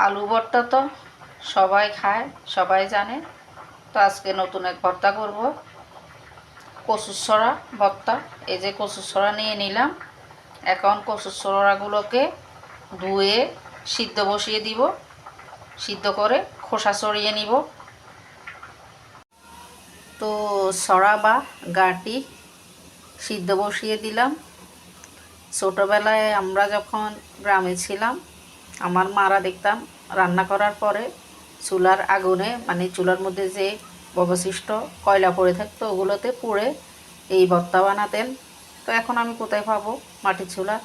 আলু ভর্তা তো সবাই খায়, সবাই জানে। তো আজকে নতুন এক ভর্তা করব, কচুর ছড়া ভর্তা। এই যে কচুর ছড়া নিয়ে নিলাম। এখন কচুর ছড়াগুলোকে ধুয়ে সিদ্ধ বসিয়ে দিব, সিদ্ধ করে খোসা ছড়িয়ে নিব। তো ছড়া বা গাঁটি সিদ্ধ বসিয়ে দিলাম। ছোটোবেলায় আমরা যখন গ্রামে ছিলাম, আমার মারা দেখতাম রান্না করার পরে চুলার আগুনে, মানে চুলার মধ্যে যে অবশিষ্ট কয়লা পড়ে থাকতো ওগুলোতে পুড়ে এই ভর্তা বানাতেন। তো এখন আমি কোথায় পাবো মাটির চুলা,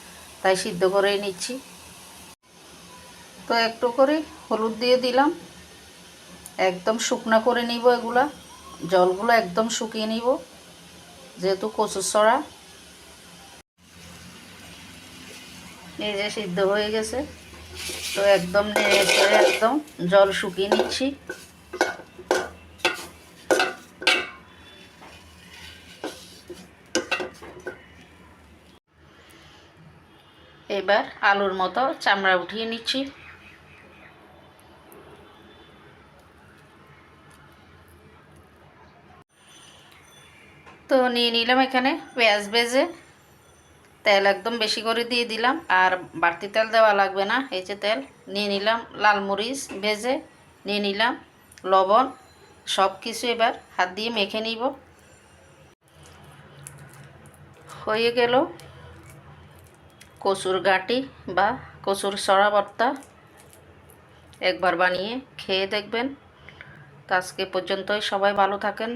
তাই সিদ্ধ করেই নিচ্ছি। তো একটু করে হলুদ দিয়ে দিলাম, একদম শুকনো করে নিব এগুলা, জলগুলো একদম শুকিয়ে নিব, যেহেতু কচুর ছড়া। এই যে সিদ্ধ হয়ে গেছে, তো একদম নেড়ে চেড়ে একদম জল শুকিয়ে নিচ্ছি। এবার আলুর মতো চামড়া উঠিয়ে নিচ্ছি। তো নিয়ে নিলাম এখানে পেঁয়াজ ভেজে, তেল একদম বেশি করে দিয়ে দিলাম, আর বাড়তি তেল দেওয়া লাগবে না। এই যে তেল নিয়ে নিলাম, লাল মরিচ ভেজে নিয়ে নিলাম, লবণ, সব কিছু এবার হাত দিয়ে মেখে নিব। হয়ে গেল কচুর গাঁটি বা কচুর ছড়া ভর্তা। একবার বানিয়ে খেয়ে দেখবেন। তো আজকে পর্যন্তই, সবাই ভালো থাকেন।